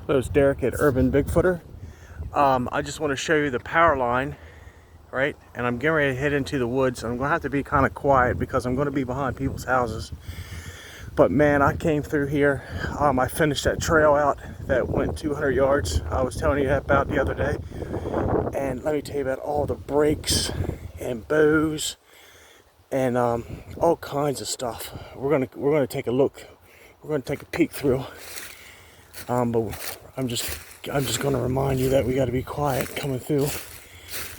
So it's Derek at Urban Bigfooter. I just want to show you the power line, right? And I'm getting ready to head into the woods. I'm going to have to be kind of quiet because I'm going to be behind people's houses. But man, I came through here. I finished that trail out that went 200 yards. I was telling you about the other day. And let me tell you about all the brakes and bows and all kinds of stuff. We're gonna take a look. We're gonna take a peek through. But I'm just going to remind you that we got to be quiet coming through,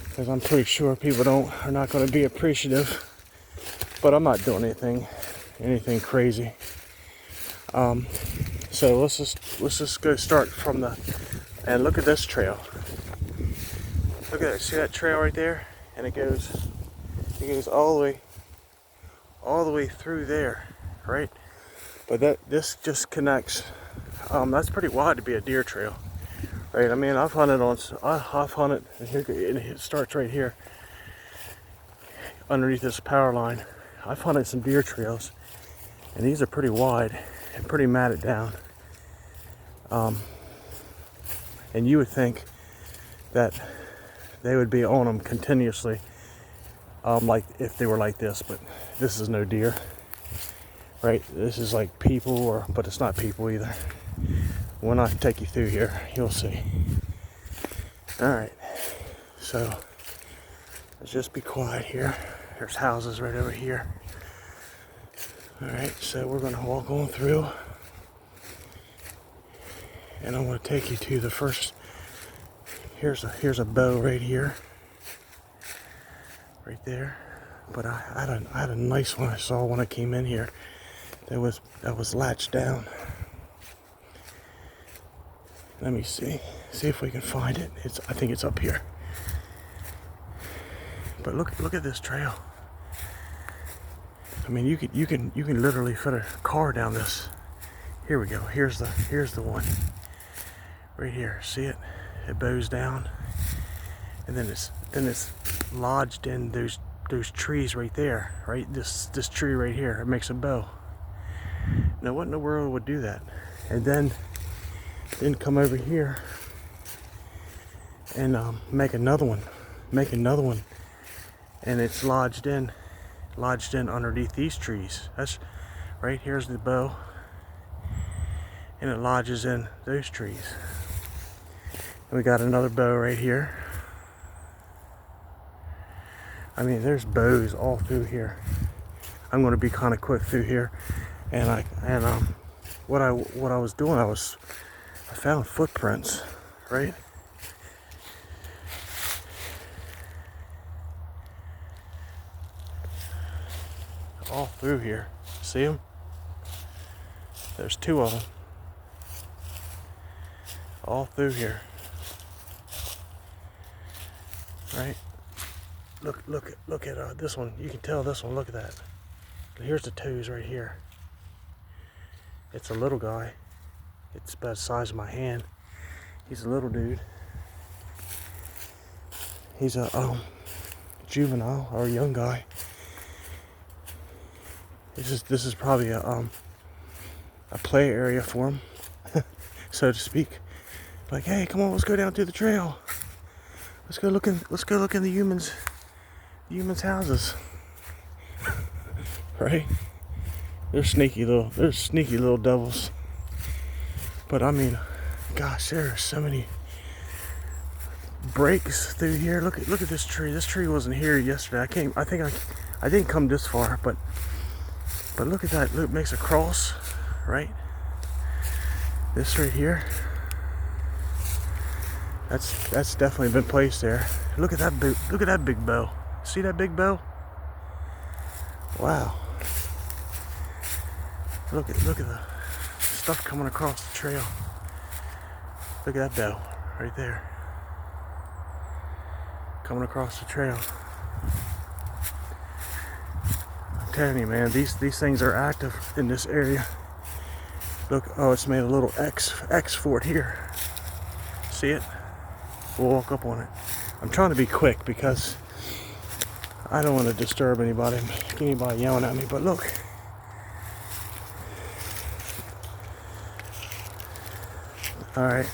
because I'm pretty sure people are not going to be appreciative. But I'm not doing anything crazy. So let's just go start from and look at this trail. Look at that. See that trail right there? And it goes all the way through there, right? But this just connects. That's pretty wide to be a deer trail, right? I mean, I've hunted, and here it starts right here, underneath this power line. I've hunted some deer trails, and these are pretty wide and pretty matted down. And you would think that they would be on them continuously, like if they were like this, but this is no deer, right? This is like people, but it's not people either. When I take you through here, you'll see. Alright, so let's just be quiet here. There's houses right over here. Alright, so we're going to walk on through. And I'm going to take you to the first. Here's a bow right here. Right there. But I had a nice one I saw when I came in here. That was latched down. Let me see if we can find it. I think it's up here. But look at this trail. I mean, you can literally fit a car down this. Here we go. Here's the one. Right here. See it? It bows down, and then it's lodged in those trees right there. Right? This tree right here. It makes a bow. Now, what in the world would do that? And then come over here and make another one, and it's lodged in underneath these trees. That's right. Here's the bow, and it lodges in those trees. And we got another bow right here. I mean, there's bows all through here. I'm going to be kind of quick through here, and what I was doing, I found footprints, right? All through here. See them? There's two of them. All through here. Right? Look at this one. You can tell this one. Look at that. Here's the toes right here. It's a little guy. It's about the size of my hand. He's a little dude. He's a juvenile or a young guy. This is probably a play area for him, so to speak. Like, hey, come on, let's go down through the trail. Let's go look in the humans' houses. Right? They're sneaky little devils. But I mean, gosh, there are so many breaks through here. Look at this tree. This tree wasn't here yesterday. I didn't come this far, but look at that. Look, it makes a cross, right? This right here. That's definitely been placed there. Look at that big bow. See that big bow? Wow. Look at the stuff coming across the trail. Look at that bow right there, coming across the trail. I'm telling you, man, these things are active in this area. Look, oh, it's made a little X for it here. See it? We'll walk up on it. I'm trying to be quick because I don't want to disturb anybody yelling at me. But look. All right,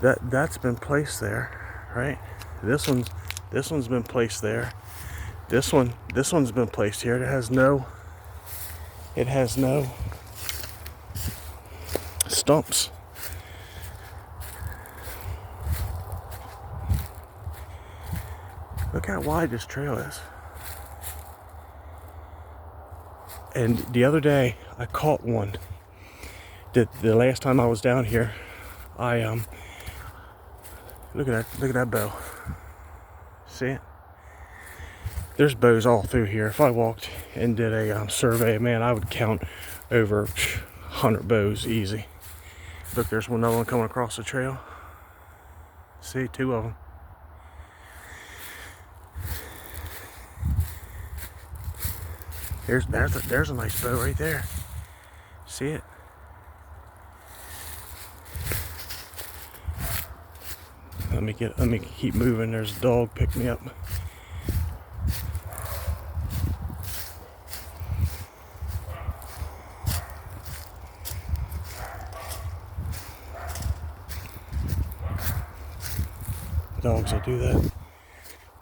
that's been placed there, right? This one's been placed there. This one's been placed here. It has no stumps. Look how wide this trail is. And the other day I caught one. The last time I was down here, I look at that bow. See it? There's bows all through here. If I walked and did a survey, man, I would count over 100 bows easy. Look, there's another one coming across the trail. See, 2 of them. There's a nice bow right there. See it? Let me keep moving. There's a dog picked me up. Dogs will do that.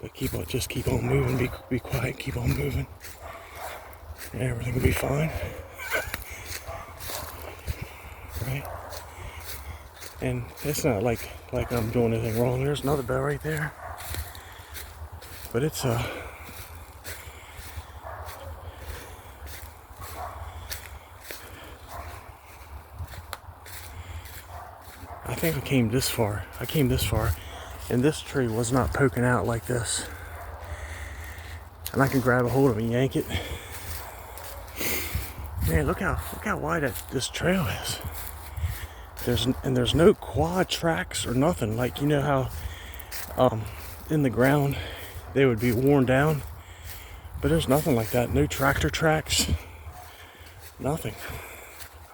But just keep on moving. Be quiet. Keep on moving. And everything will be fine. Right? And it's not like I'm doing anything wrong. There's another bow right there. But it's I think I came this far, and this tree was not poking out like this. And I can grab a hold of it and yank it. Man, look how wide this trail is. There's no quad tracks or nothing. Like, you know how in the ground they would be worn down, but there's nothing like that. No tractor tracks, nothing.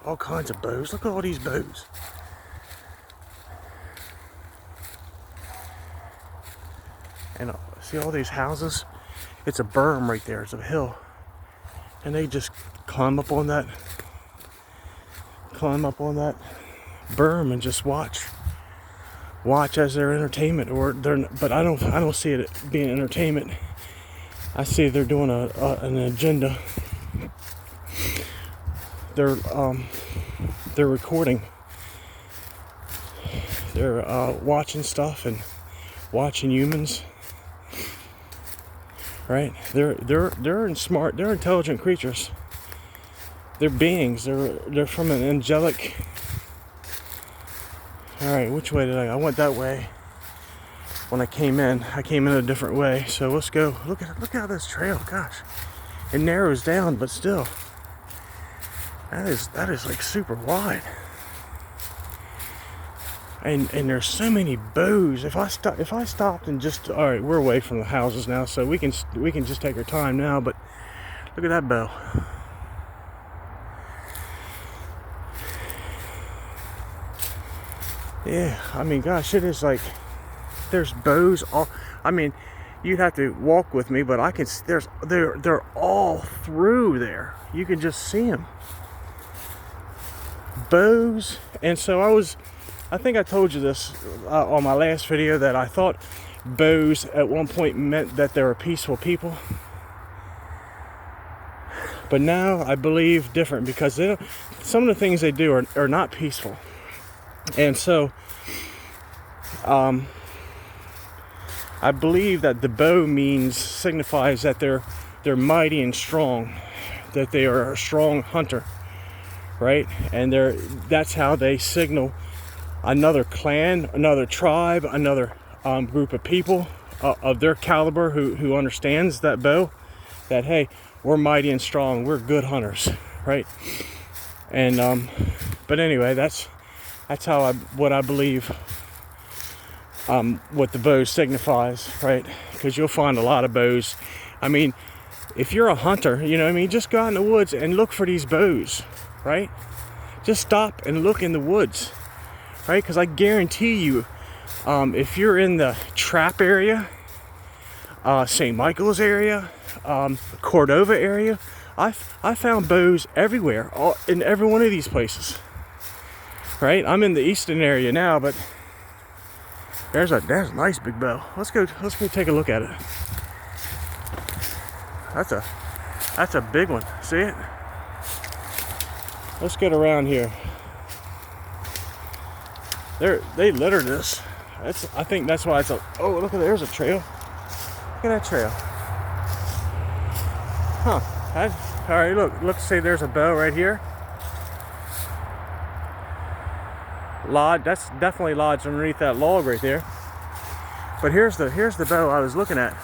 All kinds of bows. Look at all these bows. And see all these houses? It's a berm right there. It's a hill, and they just climb up on that berm and just watch as their entertainment. But I don't see it being entertainment. I see they're doing an agenda. They're recording. They're watching stuff and watching humans. Right? They're smart. They're intelligent creatures. They're beings. They're from an angelic. All right, which way did I went that way. When I came in a different way. So let's go. Look how this trail. Gosh, it narrows down, but still, that is like super wide. And there's so many bows. If I stopped and just, all right, we're away from the houses now, so we can just take our time now. But look at that bow. Yeah, I mean, gosh, it is like there's bows all. I mean, you'd have to walk with me, but I can. They're all through there. You can just see them. Bows, and so I think I told you this on my last video that I thought bows at one point meant that they were peaceful people. But now I believe different, because some of the things they do are not peaceful. And so I believe that the bow signifies that they're mighty and strong, that they are a strong hunter, right? And that's how they signal another clan, another tribe, another group of people of their caliber who understands that bow, that hey, we're mighty and strong, we're good hunters, right? And but anyway, that's what I believe what the bow signifies, right? Because you'll find a lot of bows. I mean, if you're a hunter, you know what I mean, just go out in the woods and look for these bows, right? Just stop and look in the woods, right? Because I guarantee you, if you're in the Trap area, St. Michael's area, Cordova area, I found bows everywhere, in every one of these places, right? I'm in the eastern area now, but there's a nice big bow. Let's go take a look at it. That's a big one. See it? Let's get around here. They littered this. I think that's why it's a. Oh, look at there's a trail. Look at that trail. Huh. All right. Look. See, there's a bow right here. Lodge. That's definitely lodged underneath that log right there. But here's the bow I was looking at.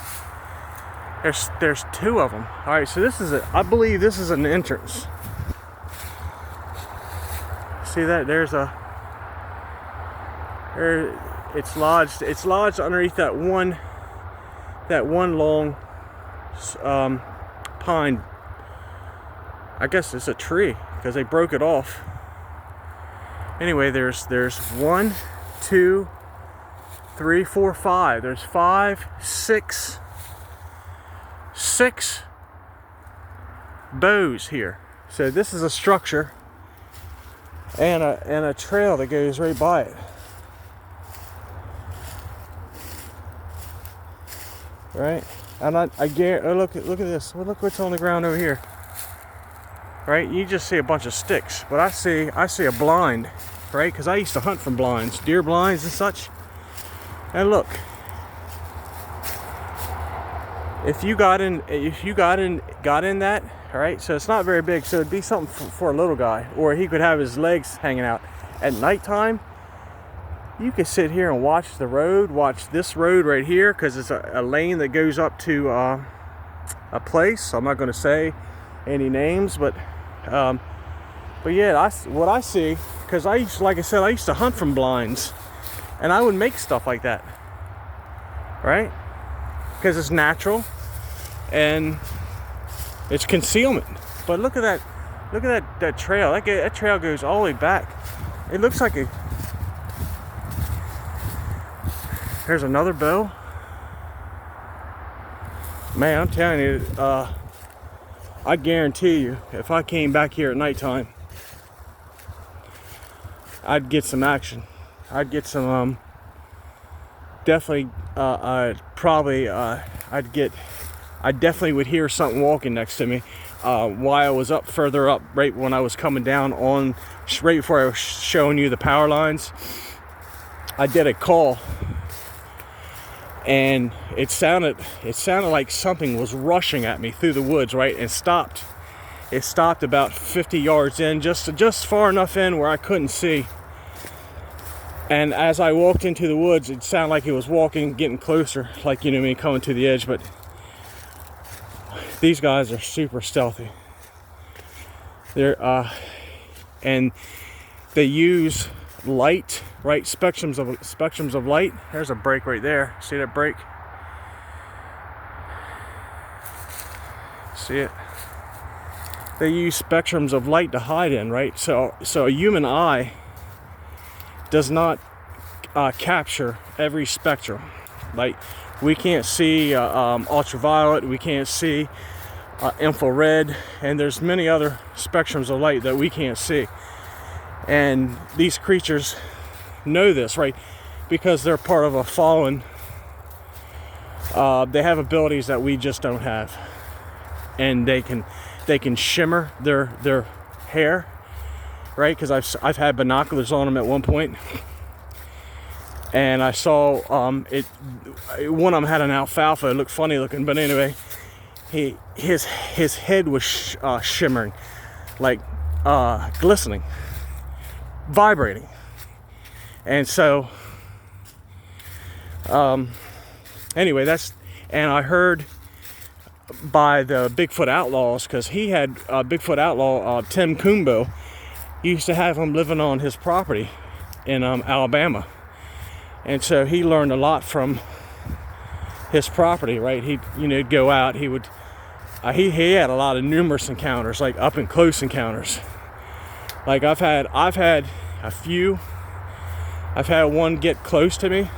There's two of them. All right. So this is I believe this is an entrance. See that? There's a. It's lodged underneath that one long pine. I guess it's a tree because they broke it off. Anyway, there's 1, 2, 3, 4, 5. There's 5, 6 bows here. So this is a structure and a trail that goes right by it. Right, and I guarantee. Oh, look at this. Well, look what's on the ground over here. Right, you just see a bunch of sticks, but I see a blind. Right, because I used to hunt from blinds, deer blinds and such. And look, if you got in that, all right. So it's not very big, so it'd be something for a little guy, or he could have his legs hanging out at nighttime. You could sit here and watch the road, watch this road right here, because it's a lane that goes up to a place. I'm not going to say any names, but yeah, what I see, because like I said, I used to hunt from blinds, and I would make stuff like that, right? Because it's natural and it's concealment. But look at that trail. That trail goes all the way back. It looks like a. Here's another bow. Man, I'm telling you, I guarantee you, if I came back here at nighttime, I'd get some action. I'd get some, definitely, I definitely would hear something walking next to me. While I was further up, right when I was coming down right before I was showing you the power lines, I did a call. And it sounded like something was rushing at me through the woods, right? And stopped. It stopped about 50 yards in, just far enough in where I couldn't see. And as I walked into the woods, it sounded like it was getting closer, like, you know what I mean, coming to the edge. But these guys are super stealthy. And they use light, right? Spectrums of light. There's a break right there. See that break? See it? They use spectrums of light to hide in, right? So a human eye does not capture every spectrum. Like, we can't see ultraviolet, we can't see infrared, and there's many other spectrums of light that we can't see. And these creatures know this, right? Because they're part of a fallen. They have abilities that we just don't have, and they can shimmer their hair, right? Because I've had binoculars on them at one point, and I saw one of them had an alfalfa. It looked funny looking, but anyway, his head was shimmering, like glistening, vibrating. And so anyway, and I heard by the Bigfoot outlaws, because he had Bigfoot outlaw Tim Kumbo. He used to have him living on his property in Alabama, and so he learned a lot from his property, right? He'd go out, he had a lot of numerous encounters, like up and close encounters. Like I've had a few. I've had one get close to me,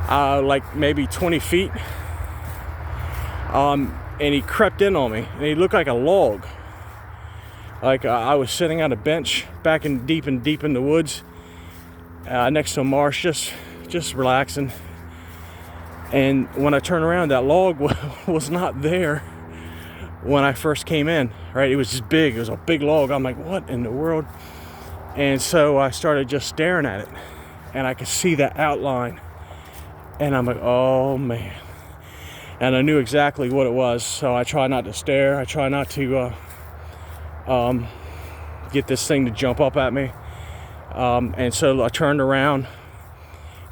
like maybe 20 feet, and he crept in on me, and he looked like a log, Like I was sitting on a bench back in deep in the woods, next to a marsh, just relaxing. And when I turned around, that log was not there when I first came in, right? It was just big. It was a big log. I'm like, what in the world? And so I started just staring at it, and I could see that outline, and I'm like, oh man. And I knew exactly what it was, so I try not to stare. I try not to get this thing to jump up at me. And so I turned around,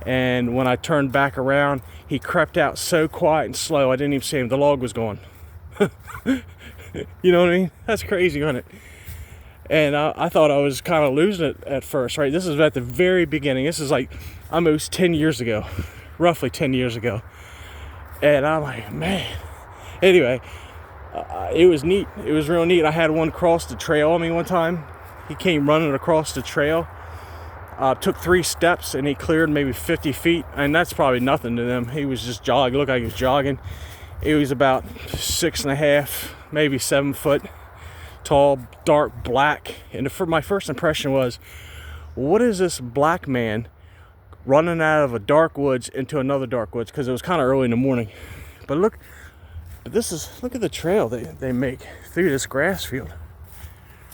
and when I turned back around, he crept out so quiet and slow, I didn't even see him. The log was gone. You know what I mean? That's crazy, isn't it? And I thought I was kind of losing it at first, right? This is at the very beginning. This is like almost 10 years ago, roughly 10 years ago. And I'm like, man. Anyway, it was neat. It was real neat. I had one cross the trail on me one time. He came running across the trail. Took 3 steps and he cleared maybe 50 feet. And that's probably nothing to them. He was just jogging. Looked like he was jogging. It was about 6.5, maybe 7 foot tall, dark black. And my first impression was, what is this black man running out of a dark woods into another dark woods? Because it was kind of early in the morning. But look at the trail they make through this grass field,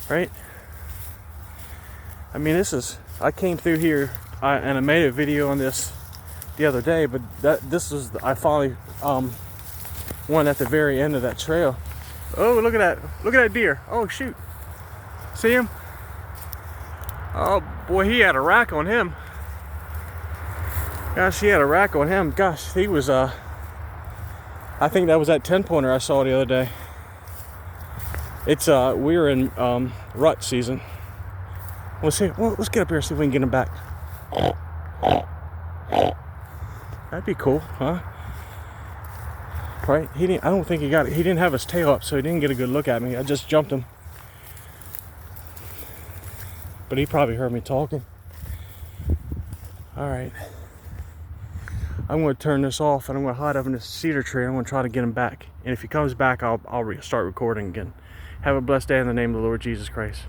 right? I mean, I came through here and I made a video on this the other day, but I finally one at the very end of that trail. Oh, look at that deer. Oh shoot, see him? Oh boy, he had a rack on him. Gosh, he had a rack on him. Gosh, he was I think that was that 10-pointer I saw the other day. It's we were in rut season. Let's get up here and see if we can get him back. That'd be cool, huh? Right? I don't think he got it. He didn't have his tail up, so he didn't get a good look at me. I just jumped him. But he probably heard me talking. All right. I'm going to turn this off and I'm going to hide up in this cedar tree. I'm going to try to get him back. And if he comes back, I'll start recording again. Have a blessed day in the name of the Lord Jesus Christ.